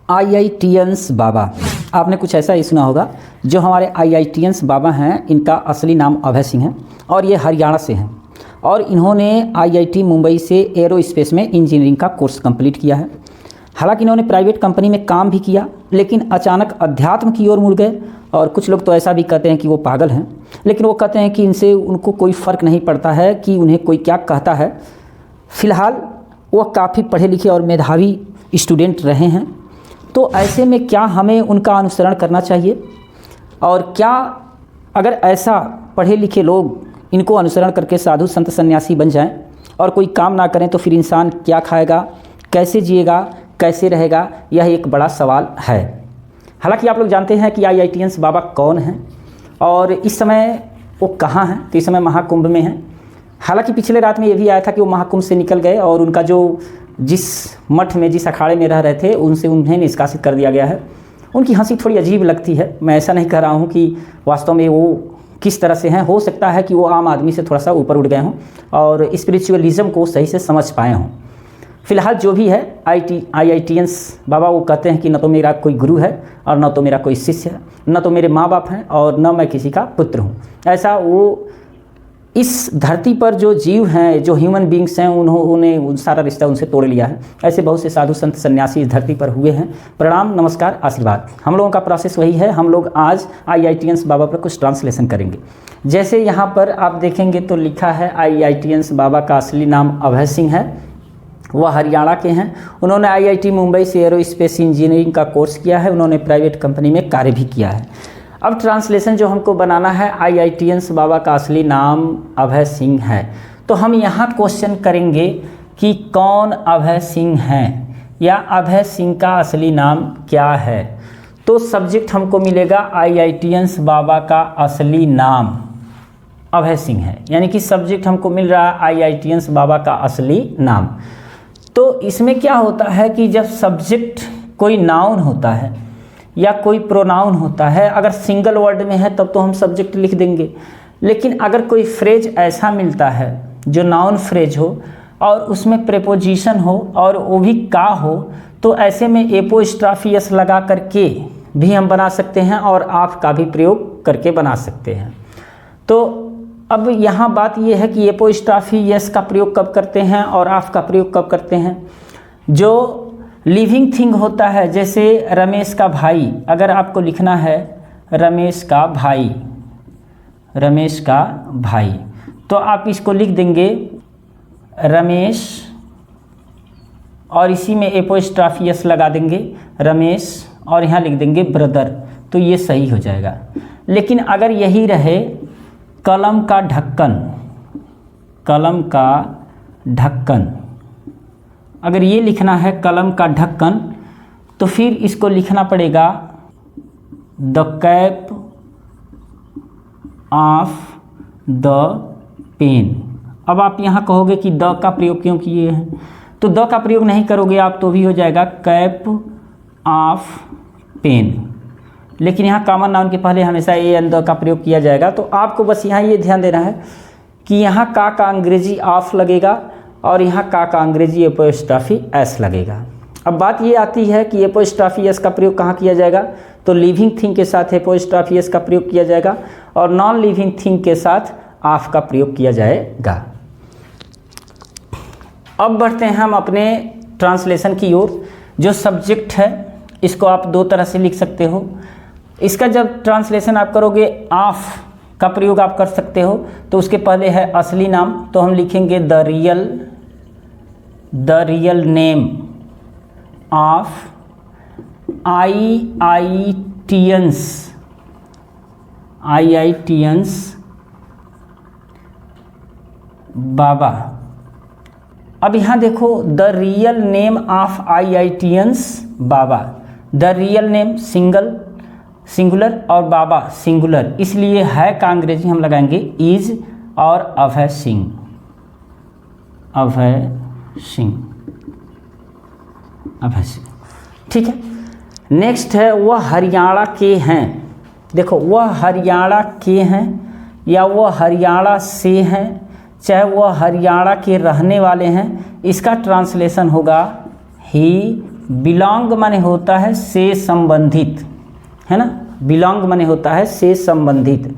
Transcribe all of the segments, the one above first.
IITians बाबा, आपने कुछ ऐसा ही सुना होगा। जो हमारे IITians बाबा हैं, इनका असली नाम अभय सिंह है और ये हरियाणा से हैं और इन्होंने IIT मुंबई से एरोस्पेस में इंजीनियरिंग का कोर्स कंप्लीट किया है। हालांकि इन्होंने प्राइवेट कंपनी में काम भी किया, लेकिन अचानक अध्यात्म की ओर मुड़ गए। और कुछ लोग तो ऐसा भी कहते हैं कि वो पागल हैं, लेकिन वो कहते हैं कि इनसे उनको कोई फ़र्क नहीं पड़ता है कि उन्हें कोई क्या कहता है। फ़िलहाल वो काफ़ी पढ़े लिखे और मेधावी स्टूडेंट रहे हैं। तो ऐसे में क्या हमें उनका अनुसरण करना चाहिए, और क्या अगर ऐसा पढ़े लिखे लोग इनको अनुसरण करके साधु संत सन्यासी बन जाएं और कोई काम ना करें तो फिर इंसान क्या खाएगा, कैसे जिएगा, कैसे रहेगा, यह एक बड़ा सवाल है। हालांकि आप लोग जानते हैं कि IITians बाबा कौन हैं और इस समय वो कहाँ हैं। तो इस समय महाकुंभ में हैं। हालांकि पिछले रात में ये भी आया था कि वो महाकुंभ से निकल गए और उनका जो जिस मठ में, जिस अखाड़े में रह रहे थे, उनसे उन्हें निष्कासित कर दिया गया है। उनकी हंसी थोड़ी अजीब लगती है। मैं ऐसा नहीं कह रहा हूँ कि वास्तव में वो किस तरह से हैं। हो सकता है कि वो आम आदमी से थोड़ा सा ऊपर उठ गए हों और स्पिरिचुअलिज्म को सही से समझ पाए हों। फ़िलहाल जो भी है, IITians बाबा वो कहते हैं कि न तो मेरा कोई गुरु है और न तो मेरा कोई शिष्य है, न तो मेरे माँ बाप हैं और न मैं किसी का पुत्र हूँ। ऐसा वो इस धरती पर जो जीव हैं, जो ह्यूमन बींग्स हैं, उन्होंने सारा रिश्ता उनसे तोड़ लिया है। ऐसे बहुत से साधु संत सन्यासी इस धरती पर हुए हैं। प्रणाम, नमस्कार, आशीर्वाद। हम लोगों का प्रोसेस वही है। हम लोग आज IITians बाबा पर कुछ ट्रांसलेशन करेंगे। जैसे यहाँ पर आप देखेंगे तो लिखा है IITians बाबा का असली नाम अभय सिंह है। वह हरियाणा के हैं। उन्होंने IIT मुंबई से एरोस्पेस इंजीनियरिंग का कोर्स किया है। उन्होंने प्राइवेट कंपनी में कार्य भी किया है। अब ट्रांसलेशन जो हमको बनाना है, IITians बाबा का असली नाम अभय सिंह है। तो हम यहाँ क्वेश्चन करेंगे कि कौन अभय सिंह हैं या अभय सिंह का असली नाम क्या है। तो सब्जेक्ट हमको मिलेगा IITians बाबा का असली नाम अभय सिंह है, यानी कि सब्जेक्ट हमको मिल रहा है IITians बाबा का असली नाम। तो इसमें क्या होता है कि जब सब्जेक्ट कोई नाउन होता है या कोई प्रोनाउन होता है, अगर सिंगल वर्ड में है तब तो हम सब्जेक्ट लिख देंगे। लेकिन अगर कोई फ्रेज ऐसा मिलता है जो नाउन फ्रेज हो और उसमें प्रेपोजिशन हो और वो भी का हो, तो ऐसे में एपोस्ट्रॉफी एस लगा करके भी हम बना सकते हैं और आप का भी प्रयोग करके बना सकते हैं। तो अब यहाँ बात ये है कि एपोस्ट्रॉफी एस का प्रयोग कब करते हैं और आप का प्रयोग कब करते हैं। जो लिविंग थिंग होता है, जैसे रमेश का भाई, अगर आपको लिखना है रमेश का भाई, रमेश का भाई, तो आप इसको लिख देंगे रमेश और इसी में एपोस्ट्रॉफी एस लगा देंगे रमेश और यहाँ लिख देंगे ब्रदर, तो ये सही हो जाएगा। लेकिन अगर यही रहे कलम का ढक्कन, कलम का ढक्कन, अगर ये लिखना है कलम का ढक्कन, तो फिर इसको लिखना पड़ेगा the cap of the pen. अब आप यहाँ कहोगे कि द का प्रयोग क्यों किए हैं, तो द का प्रयोग नहीं करोगे आप तो भी हो जाएगा कैप ऑफ पेन। लेकिन यहाँ कॉमन नाउन के पहले हमेशा ए एन द का प्रयोग किया जाएगा। तो आपको बस यहाँ ये ध्यान देना है कि यहाँ का अंग्रेजी ऑफ लगेगा और यहाँ का अंग्रेजी एपोस्ट्रॉफी एस लगेगा। अब बात ये आती है कि एपोस्ट्रॉफी एस का प्रयोग कहाँ किया जाएगा, तो लिविंग थिंग के साथ एपोस्ट्रॉफी एस का प्रयोग किया जाएगा और नॉन लिविंग थिंग के साथ ऑफ का प्रयोग किया जाएगा। अब बढ़ते हैं हम अपने ट्रांसलेशन की ओर। जो सब्जेक्ट है इसको आप दो तरह से लिख सकते हो। इसका जब ट्रांसलेशन आप करोगे, ऑफ का प्रयोग आप कर सकते हो, तो उसके पहले है असली नाम, तो हम लिखेंगे the real name of IITians बाबा। अब यहाँ देखो the real name of IITians Baba, the real name singular और बाबा सिंगुलर, इसलिए है का अंग्रेजी हम लगाएंगे इज और अभय सिंह, अभय सिंह, अभय सिंह। ठीक है। नेक्स्ट है वह हरियाणा के हैं। देखो वह हरियाणा के हैं या वह हरियाणा से हैं, चाहे वह हरियाणा के रहने वाले हैं, इसका ट्रांसलेशन होगा ही बिलोंग माने होता है से संबंधित, है ना, बिलोंग माने होता है से संबंधित।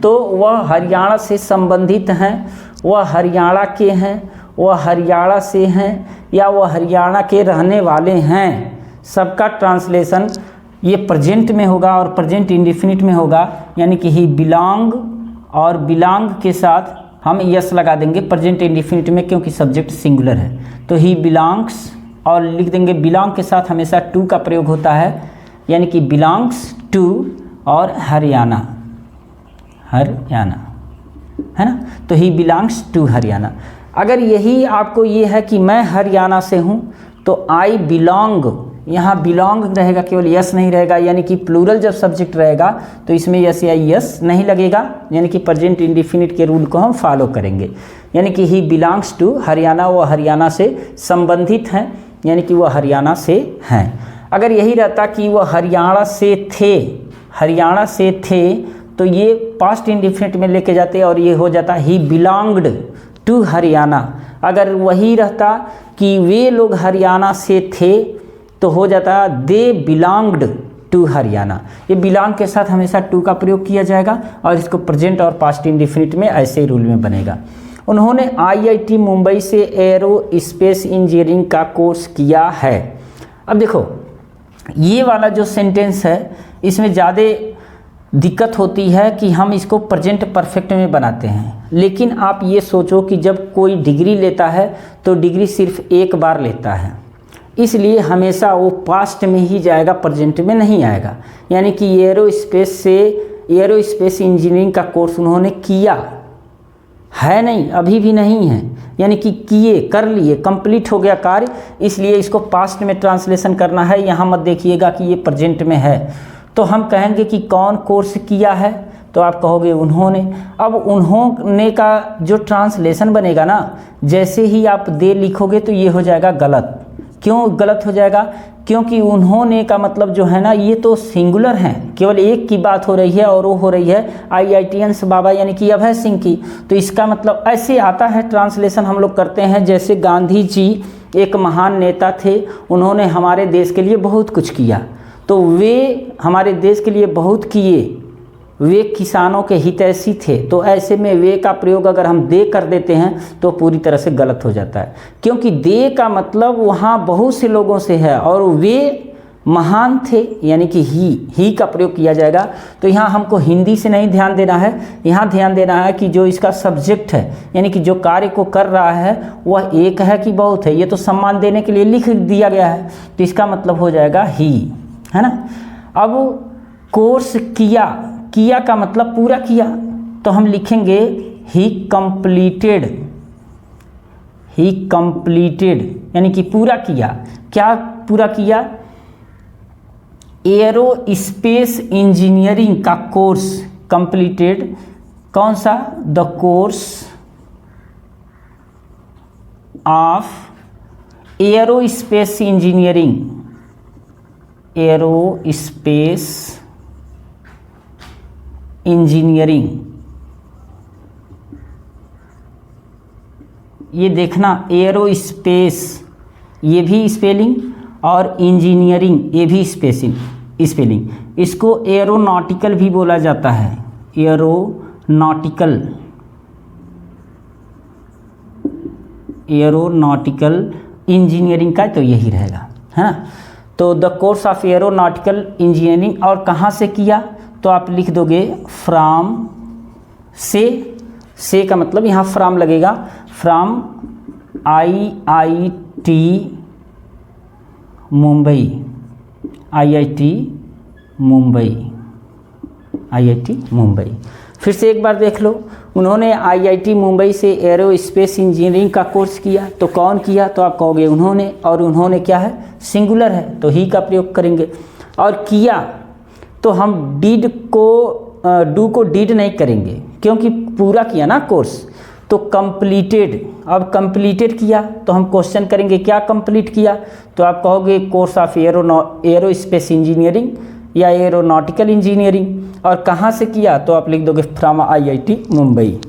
तो वह हरियाणा से संबंधित हैं, वह हरियाणा के हैं, वह हरियाणा से हैं, या वह हरियाणा के रहने वाले हैं, सबका ट्रांसलेशन ये प्रेजेंट में होगा और प्रेजेंट इंडेफिनिट में होगा। यानी कि ही बिलोंग, और बिलोंग के साथ हम यस लगा देंगे प्रेजेंट इंडेफिनिट में, क्योंकि सब्जेक्ट सिंगुलर है। तो ही बिलोंग्स, और लिख देंगे बिलोंग के साथ हमेशा टू का प्रयोग होता है, यानी कि बिलोंग्स टू और हरियाणा, हरियाणा, है ना। तो ही बिलोंग्स टू हरियाणा। अगर यही आपको ये है कि मैं हरियाणा से हूँ, तो आई बिलोंग, यहाँ बिलोंग रहेगा, केवल यस नहीं रहेगा, यानी कि प्लूरल जब सब्जेक्ट रहेगा तो इसमें यस या यस नहीं लगेगा, यानी कि प्रेजेंट इंडेफिनिट के रूल को हम फॉलो करेंगे। यानी कि ही बिलोंग्स टू हरियाणा, वो हरियाणा से संबंधित हैं, यानी कि वह हरियाणा से हैं। अगर यही रहता कि वह हरियाणा से थे, हरियाणा से थे, तो ये पास्ट इंडेफिनिट में लेके जाते और ये हो जाता ही बिलोंग्ड टू हरियाणा। अगर वही रहता कि वे लोग हरियाणा से थे, तो हो जाता दे बिलोंग्ड टू हरियाणा। ये बिलोंग के साथ हमेशा टू का प्रयोग किया जाएगा और इसको प्रेजेंट और पास्ट इंडेफिनिट में ऐसे ही रूल में बनेगा। उन्होंने आईआईटी मुंबई से एरो स्पेस इंजीनियरिंग का कोर्स किया है। अब देखो ये वाला जो सेंटेंस है इसमें ज़्यादा दिक्कत होती है कि हम इसको प्रेजेंट परफेक्ट में बनाते हैं, लेकिन आप ये सोचो कि जब कोई डिग्री लेता है तो डिग्री सिर्फ एक बार लेता है, इसलिए हमेशा वो पास्ट में ही जाएगा, प्रेजेंट में नहीं आएगा। यानी कि एरोस्पेस से एरोस्पेस इंजीनियरिंग का कोर्स उन्होंने किया है, नहीं अभी भी नहीं है, यानी कि किए, कर लिए, कंप्लीट हो गया कार्य, इसलिए इसको पास्ट में ट्रांसलेशन करना है। यहाँ मत देखिएगा कि ये प्रेजेंट में है। तो हम कहेंगे कि कौन कोर्स किया है, तो आप कहोगे उन्होंने। अब उन्होंने का जो ट्रांसलेशन बनेगा ना, जैसे ही आप दे लिखोगे तो ये हो जाएगा गलत। क्यों गलत हो जाएगा? क्योंकि उन्होंने का मतलब जो है ना, ये तो सिंगुलर हैं, केवल एक की बात हो रही है और वो हो रही है आईआईटीएंस बाबा यानी कि अभय सिंह की। तो इसका मतलब ऐसे आता है ट्रांसलेशन हम लोग करते हैं, जैसे गांधी जी एक महान नेता थे, उन्होंने हमारे देश के लिए बहुत कुछ किया, तो वे हमारे देश के लिए बहुत किए, वे किसानों के हितैषी थे। तो ऐसे में वे का प्रयोग अगर हम दे कर देते हैं तो पूरी तरह से गलत हो जाता है, क्योंकि दे का मतलब वहाँ बहुत से लोगों से है और वे महान थे, यानी कि ही का प्रयोग किया जाएगा। तो यहाँ हमको हिंदी से नहीं ध्यान देना है, यहाँ ध्यान देना है कि जो इसका सब्जेक्ट है, यानी कि जो कार्य को कर रहा है वह एक है कि बहुत है। ये तो सम्मान देने के लिए लिख दिया गया है, तो इसका मतलब हो जाएगा ही, है ना। अब कोर्स किया, किया का मतलब पूरा किया, तो हम लिखेंगे ही कंप्लीटेड, यानी कि पूरा किया। क्या पूरा किया? एरोस्पेस इंजीनियरिंग का कोर्स कंप्लीटेड। कौन सा? The course of aerospace engineering, aerospace engineering. ये देखना, एरोस्पेस ये भी स्पेलिंग और इंजीनियरिंग ये भी स्पेलिंग। इसको एरोनॉटिकल भी बोला जाता है, एरोनॉटिकल इंजीनियरिंग का तो यही रहेगा, है ना। तो the course of aeronautical engineering, और कहाँ से किया? तो आप लिख दोगे फ्रॉम से का मतलब यहाँ फ्रॉम लगेगा, from IIT Mumbai, IIT Mumbai. फिर से एक बार देख लो, उन्होंने आईआईटी मुंबई से एरोस्पेस इंजीनियरिंग का कोर्स किया, तो कौन किया? तो आप कहोगे उन्होंने, और उन्होंने क्या है? सिंगुलर है, तो ही का प्रयोग करेंगे। और किया तो हम डीड को डू को डीड नहीं करेंगे, क्योंकि पूरा किया ना कोर्स। तो कंप्लीटेड, अब कंप्लीटेड किया तो हम क्वेश्चन करेंगे क्या कंप्लीट किया? तो आप कहोगे कोर्स ऑफ एरोस्पेस इंजीनियरिंग या एरोनॉटिकल इंजीनियरिंग। और कहाँ से किया? तो आप लिख दोगे फ्रॉम आईआईटी मुंबई।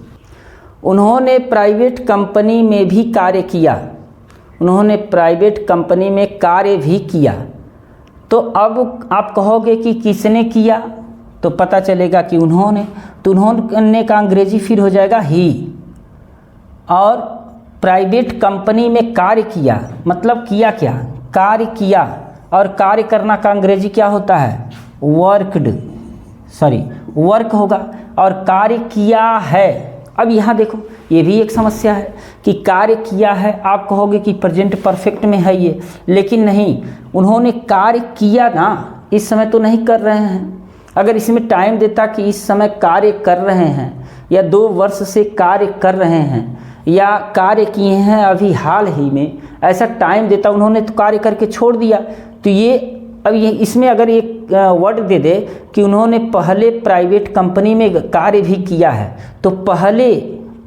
उन्होंने प्राइवेट कंपनी में भी कार्य किया, उन्होंने प्राइवेट कंपनी में कार्य भी किया। तो अब आप कहोगे कि किसने किया, तो पता चलेगा कि उन्होंने, तो उन्होंने का अंग्रेजी फिर हो जाएगा ही। और प्राइवेट कंपनी में कार्य किया मतलब किया क्या, कार्य किया, और कार्य करना का अंग्रेजी क्या होता है, वर्क होगा, और कार्य किया है। अब यहाँ देखो ये भी एक समस्या है कि कार्य किया है, आप कहोगे कि प्रेजेंट परफेक्ट में है ये, लेकिन नहीं, उन्होंने कार्य किया ना, इस समय तो नहीं कर रहे हैं। अगर इसमें टाइम देता कि इस समय कार्य कर रहे हैं, या 2 वर्ष से कार्य कर रहे हैं, या कार्य किए हैं अभी हाल ही में, ऐसा टाइम देता, उन्होंने तो कार्य करके छोड़ दिया। तो ये अब ये इसमें अगर एक वर्ड दे दे कि उन्होंने पहले प्राइवेट कंपनी में कार्य भी किया है, तो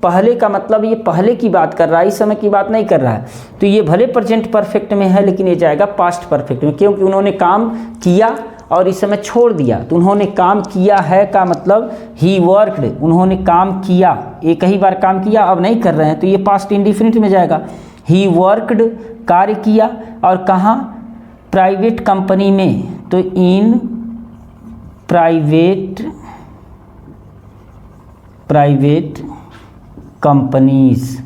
पहले का मतलब ये पहले की बात कर रहा है, इस समय की बात नहीं कर रहा है। तो ये भले प्रेजेंट परफेक्ट में है, लेकिन ये जाएगा पास्ट परफेक्ट में, क्योंकि उन्होंने काम किया और इस समय छोड़ दिया। तो उन्होंने काम किया है का मतलब ही वर्कड, उन्होंने काम किया, एक ही बार काम किया, अब नहीं कर रहे हैं, तो ये पास्ट इंडिफिनिट में जाएगा। ही वर्कड, कार्य किया, और कहाँ, प्राइवेट कंपनी में, तो इन प्राइवेट कंपनीज।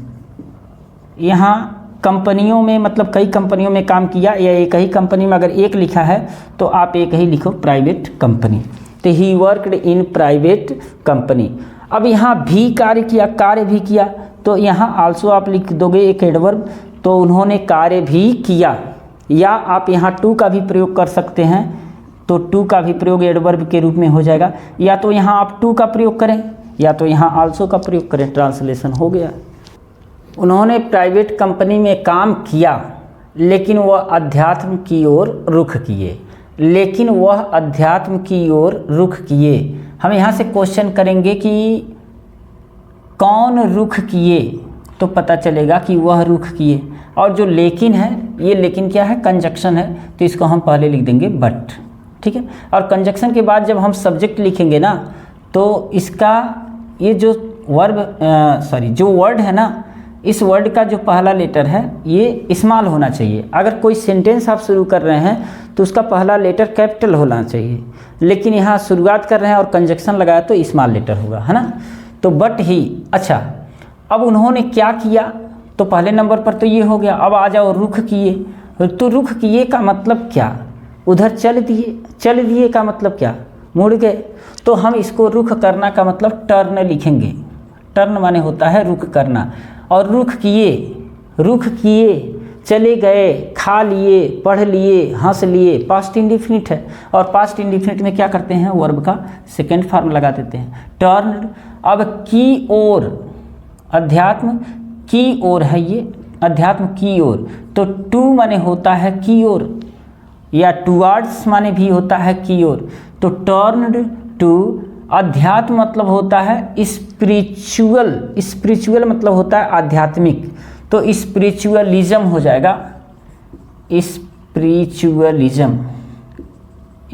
यहाँ कंपनियों में मतलब कई कंपनियों में काम किया, या एक ही कंपनी में अगर एक लिखा है तो आप एक ही लिखो प्राइवेट कंपनी। तो he worked in private company. अब यहाँ भी कार्य किया, कार्य भी किया, तो यहाँ आल्सो आप लिख दोगे एक एडवर्ब, तो उन्होंने कार्य भी किया। या आप यहाँ टू का भी प्रयोग कर सकते हैं, तो टू का भी प्रयोग एडवर्ब के रूप में हो जाएगा। या तो यहाँ आप टू का प्रयोग करें, या तो यहाँ आल्सो का प्रयोग करें, ट्रांसलेशन हो गया। उन्होंने प्राइवेट कंपनी में काम किया, लेकिन वह अध्यात्म की ओर रुख किए। हम यहाँ से क्वेश्चन करेंगे कि कौन रुख किए, तो पता चलेगा कि वह रुख किए। और जो लेकिन है, ये लेकिन क्या है, कंजक्शन है, तो इसको हम पहले लिख देंगे बट, ठीक है। और कंजक्शन के बाद जब हम सब्जेक्ट लिखेंगे ना, तो इसका ये जो जो वर्ड है ना, इस वर्ड का जो पहला लेटर है ये स्मॉल होना चाहिए। अगर कोई सेंटेंस आप शुरू कर रहे हैं तो उसका पहला लेटर कैपिटल होना चाहिए, लेकिन यहाँ शुरुआत कर रहे हैं और कंजक्शन लगाया तो स्मॉल लेटर होगा, है ना। तो बट ही, अच्छा, अब उन्होंने क्या किया, तो पहले नंबर पर तो ये हो गया। अब आ जाओ रुख किए, तो रुख किए का मतलब क्या, उधर चल दिए का मतलब क्या, मुड़ गए। तो हम इसको रुख करना का मतलब टर्न लिखेंगे। टर्न माने होता है रुख करना। और रुख किए, चले गए, खा लिए, पढ़ लिए, हंस लिए, पास्ट इंडिफिनिट है। और पास्ट इंडिफिनिट में क्या करते हैं, वर्ब का सेकेंड फॉर्म लगा देते हैं, टर्न। अब की ओर, अध्यात्म की ओर है ये, अध्यात्म की ओर, तो टू माने होता है की ओर, या टुवार्ड्स माने भी होता है की ओर। तो टर्न्ड टू, अध्यात्म मतलब होता है स्पिरिचुअल मतलब होता है आध्यात्मिक, तो स्पिरिचुअलिज्म हो जाएगा,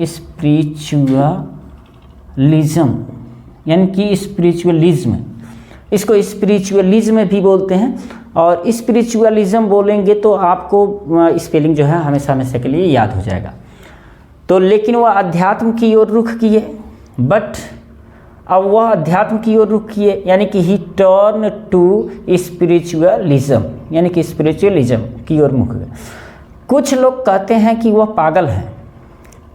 स्पिरिचुअलिज्म, यानी कि स्पिरिचुअलिज्म, इसको स्पिरिचुअलिज्म भी बोलते हैं। और स्पिरिचुअलिज्म बोलेंगे तो आपको स्पेलिंग जो है हमेशा के लिए याद हो जाएगा। तो लेकिन वह अध्यात्म की ओर रुख किए, बट अब वह अध्यात्म की ओर रुख किए, यानी कि ही टर्न टू स्पिरिचुअलिज्म, यानी कि स्पिरिचुअलिज्म की ओर मुख गए। कुछ लोग कहते हैं कि वह पागल है,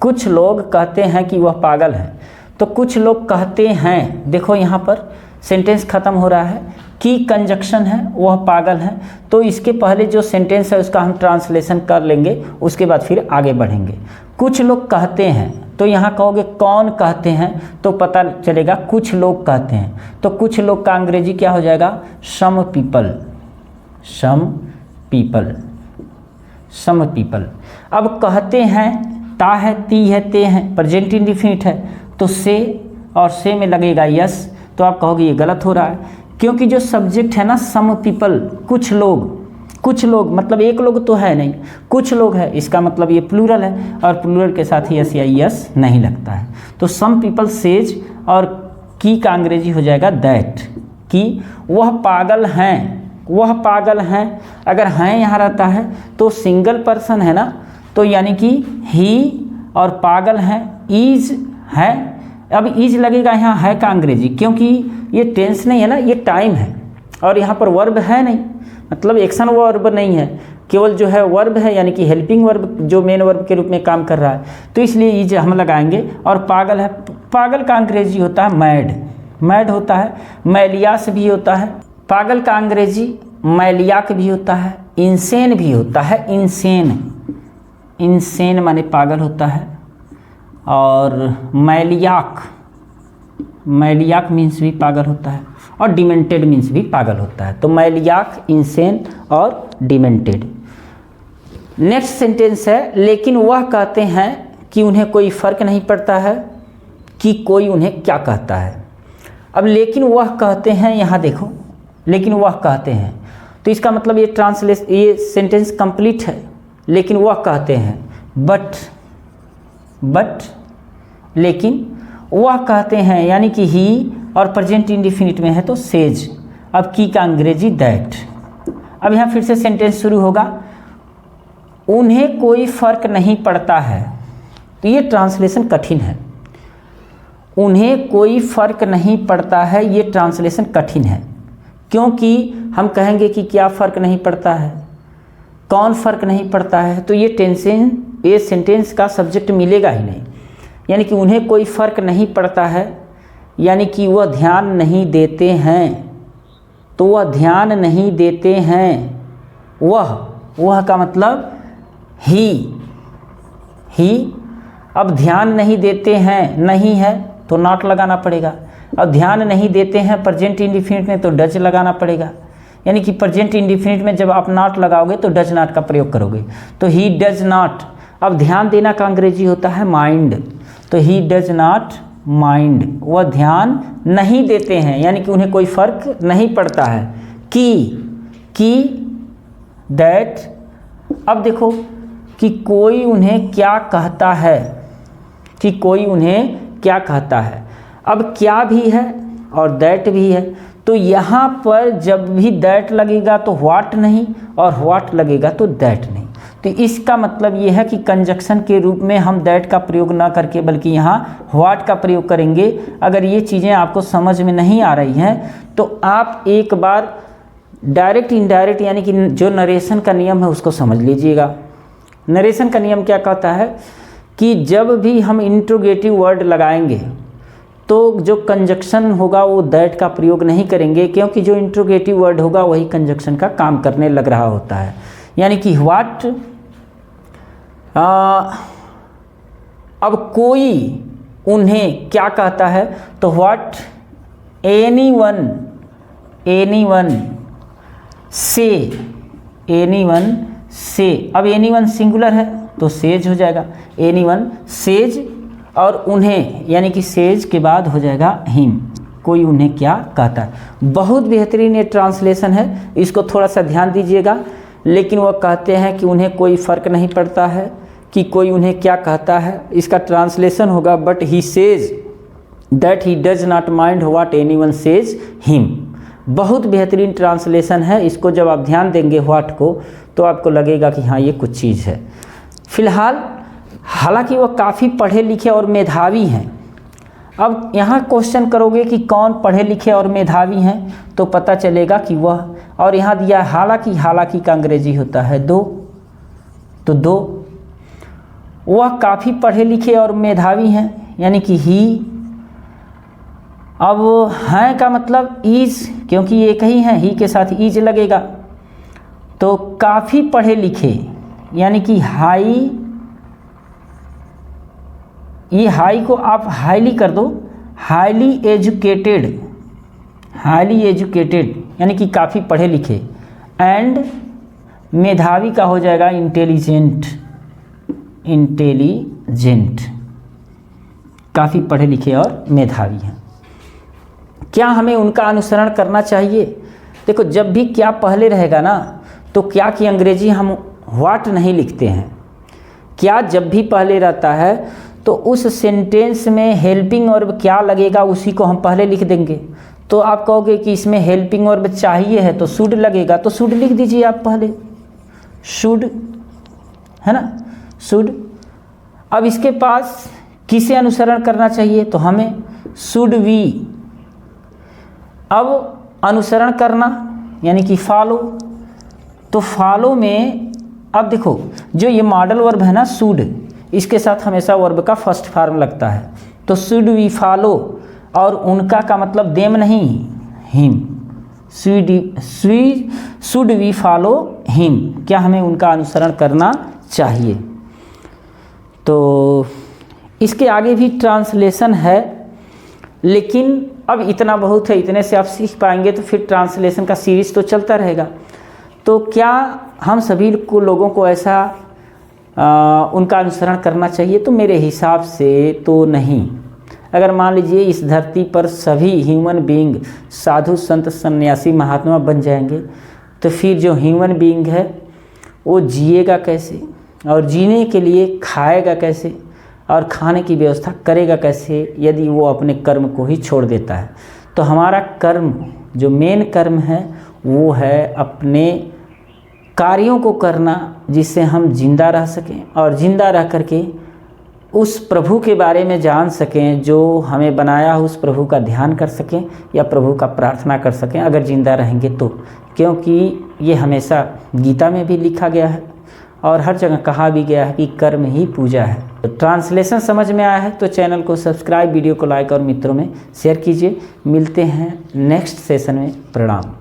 कुछ लोग कहते हैं कि वह पागल है। तो कुछ लोग कहते हैं, देखो यहाँ पर सेंटेंस खत्म हो रहा है, की कंजक्शन है, वह पागल है, तो इसके पहले जो सेंटेंस है उसका हम ट्रांसलेशन कर लेंगे, उसके बाद फिर आगे बढ़ेंगे। कुछ लोग कहते हैं, तो यहाँ कहोगे कौन कहते हैं, तो पता चलेगा कुछ लोग कहते हैं। तो कुछ लोग का अंग्रेजी क्या हो जाएगा, सम पीपल। अब कहते हैं, ता है, ती है, ते हैं, प्रेजेंट इंडिफिनिट है, तो से और से में लगेगा यस। तो आप कहोगे ये गलत हो रहा है, क्योंकि जो सब्जेक्ट है ना सम पीपल, कुछ लोग मतलब एक लोग तो है नहीं, कुछ लोग है, इसका मतलब ये प्लूरल है, और प्लूरल के साथ ही यस या यस नहीं लगता है। तो सम पीपल सेज, और की का अंग्रेजी हो जाएगा दैट, कि वह पागल हैं, वह पागल हैं। अगर हैं यहाँ रहता है तो सिंगल पर्सन है ना, तो यानी कि ही और पागल हैं, इज है। अब इज लगेगा यहाँ है का अंग्रेजी, क्योंकि ये टेंस नहीं है ना, ये टाइम है और यहाँ पर वर्ब है नहीं, मतलब एक्शन वर्ब नहीं है, केवल जो है वर्ब है, यानी कि हेल्पिंग वर्ब जो मेन वर्ब के रूप में काम कर रहा है, तो इसलिए इज हम लगाएंगे। और पागल है, पागल का अंग्रेजी होता है मैड, मैड होता है, मैलियास भी होता है। पागल का अंग्रेजी मैलियाक भी होता है, इंसेन भी होता है, इंसेन, इंसेन माने पागल होता है। और मैलियाक, मैलियाक मीन्स भी पागल होता है, और डिमेंटेड मीन्स भी पागल होता है। तो मैलियाक, इंसेन और डिमेंटेड। नेक्स्ट सेंटेंस है, लेकिन वह कहते हैं कि उन्हें कोई फ़र्क नहीं पड़ता है कि कोई उन्हें क्या कहता है। अब लेकिन वह कहते हैं, यहाँ देखो, लेकिन वह कहते हैं, तो इसका मतलब ये सेंटेंस कंप्लीट है। लेकिन वह कहते हैं, बट लेकिन वह कहते हैं, यानी कि ही और प्रेजेंट इंडेफिनिट में है तो सेज। अब की का अंग्रेजी दैट। अब यहाँ फिर से सेंटेंस शुरू होगा, उन्हें कोई फर्क नहीं पड़ता है, तो ये ट्रांसलेशन कठिन है। उन्हें कोई फर्क नहीं पड़ता है, ये ट्रांसलेशन कठिन है, क्योंकि हम कहेंगे कि क्या फ़र्क नहीं पड़ता है, कौन फ़र्क नहीं पड़ता है, तो ये सेंटेंस का सब्जेक्ट मिलेगा ही नहीं। यानी कि उन्हें कोई फ़र्क नहीं पड़ता है, यानी कि वह ध्यान नहीं देते हैं, तो वह ध्यान नहीं देते हैं। वह का मतलब ही। अब ध्यान नहीं देते हैं, नहीं है तो नॉट लगाना पड़ेगा। अब ध्यान नहीं देते हैं प्रेजेंट इंडेफिनिट में तो डज लगाना पड़ेगा, यानी कि प्रेजेंट इंडेफिनिट में जब आप नॉट लगाओगे तो डज नॉट का प्रयोग करोगे, तो ही डज नॉट। अब ध्यान देना का अंग्रेजी होता है माइंड, तो ही डज नॉट माइंड, वह ध्यान नहीं देते हैं, यानी कि उन्हें कोई फ़र्क नहीं पड़ता है कि दैट। अब देखो कि कोई उन्हें क्या कहता है, कि कोई उन्हें क्या कहता है। अब क्या भी है और दैट भी है, तो यहाँ पर जब भी दैट लगेगा तो व्हाट नहीं, और व्हाट लगेगा तो दैट नहीं। तो इसका मतलब ये है कि कंजक्शन के रूप में हम दैट का प्रयोग ना करके बल्कि यहाँ व्हाट का प्रयोग करेंगे। अगर ये चीज़ें आपको समझ में नहीं आ रही हैं तो आप एक बार डायरेक्ट इनडायरेक्ट यानी कि जो नरेशन का नियम है उसको समझ लीजिएगा। नरेशन का नियम क्या कहता है कि जब भी हम इंट्रोगेटिव वर्ड लगाएंगे तो जो कंजक्शन होगा वो दैट का प्रयोग नहीं करेंगे, क्योंकि जो इंट्रोगेटिव वर्ड होगा वही कंजक्शन का काम करने लग रहा होता है। यानी कि व्हाट, अब कोई उन्हें क्या कहता है तो व्हाट एनीवन से। अब एनीवन सिंगुलर है तो सेज हो जाएगा, एनीवन सेज, और उन्हें यानी कि सेज के बाद हो जाएगा हिम, कोई उन्हें क्या कहता है। बहुत बेहतरीन ये ट्रांसलेशन है, इसको थोड़ा सा ध्यान दीजिएगा। लेकिन वह कहते हैं कि उन्हें कोई फ़र्क नहीं पड़ता है कि कोई उन्हें क्या कहता है, इसका ट्रांसलेशन होगा but he says that he does not mind what anyone says him. बहुत बेहतरीन ट्रांसलेशन है, इसको जब आप ध्यान देंगे व्हाट को तो आपको लगेगा कि हाँ ये कुछ चीज़ है। फिलहाल हालांकि वह काफ़ी पढ़े लिखे और मेधावी हैं। अब यहाँ क्वेश्चन करोगे कि कौन पढ़े लिखे और मेधावी हैं तो पता चलेगा कि वह, और यहाँ दिया हालांकि का अंग्रेजी होता है दो, तो दो। वह काफ़ी पढ़े लिखे और मेधावी हैं, यानी कि ही। अब हैं का मतलब इज, क्योंकि एक ही हैं, ही के साथ इज लगेगा, तो काफ़ी पढ़े लिखे यानी कि हाई, ये हाई को आप हाईली कर दो, हाईली एजुकेटेड यानी कि काफ़ी पढ़े लिखे, एंड मेधावी का हो जाएगा इंटेलिजेंट, काफ़ी पढ़े लिखे और मेधावी हैं। क्या हमें उनका अनुसरण करना चाहिए? देखो जब भी क्या पहले रहेगा ना तो क्या की अंग्रेजी हम व्हाट नहीं लिखते हैं। क्या जब भी पहले रहता है तो उस सेंटेंस में हेल्पिंग वर्ब क्या लगेगा उसी को हम पहले लिख देंगे। तो आप कहोगे कि इसमें हेल्पिंग वर्ब चाहिए है तो शुड लगेगा, तो शुड लिख दीजिए आप पहले, शुड, है ना, शुड। अब इसके पास किसे अनुसरण करना चाहिए, तो हमें शुड वी। अब अनुसरण करना यानी कि फॉलो, तो फॉलो में अब देखो जो ये मॉडल वर्ब है ना शुड, इसके साथ हमेशा वर्ब का फर्स्ट फॉर्म लगता है, तो शुड वी फॉलो, और उनका का मतलब देम नहीं, him, should we follow him, क्या हमें उनका अनुसरण करना चाहिए। तो इसके आगे भी ट्रांसलेशन है, लेकिन अब इतना बहुत है, इतने से आप सीख पाएंगे, तो फिर ट्रांसलेशन का सीरीज तो चलता रहेगा। तो क्या हम सभी को लोगों को ऐसा उनका अनुसरण करना चाहिए, तो मेरे हिसाब से तो नहीं। अगर मान लीजिए इस धरती पर सभी ह्यूमन बीइंग साधु संत सन्यासी महात्मा बन जाएंगे, तो फिर जो ह्यूमन बीइंग है वो जिएगा कैसे, और जीने के लिए खाएगा कैसे, और खाने की व्यवस्था करेगा कैसे, यदि वो अपने कर्म को ही छोड़ देता है। तो हमारा कर्म, जो मेन कर्म है, वो है अपने कार्यों को करना जिससे हम जिंदा रह सकें, और जिंदा रह करके उस प्रभु के बारे में जान सकें जो हमें बनाया, उस प्रभु का ध्यान कर सकें या प्रभु का प्रार्थना कर सकें अगर जिंदा रहेंगे तो, क्योंकि ये हमेशा गीता में भी लिखा गया है और हर जगह कहा भी गया है कि कर्म ही पूजा है। तो ट्रांसलेशन समझ में आया है तो चैनल को सब्सक्राइब, वीडियो को लाइक और मित्रों में शेयर कीजिए। मिलते हैं नेक्स्ट सेशन में। प्रणाम।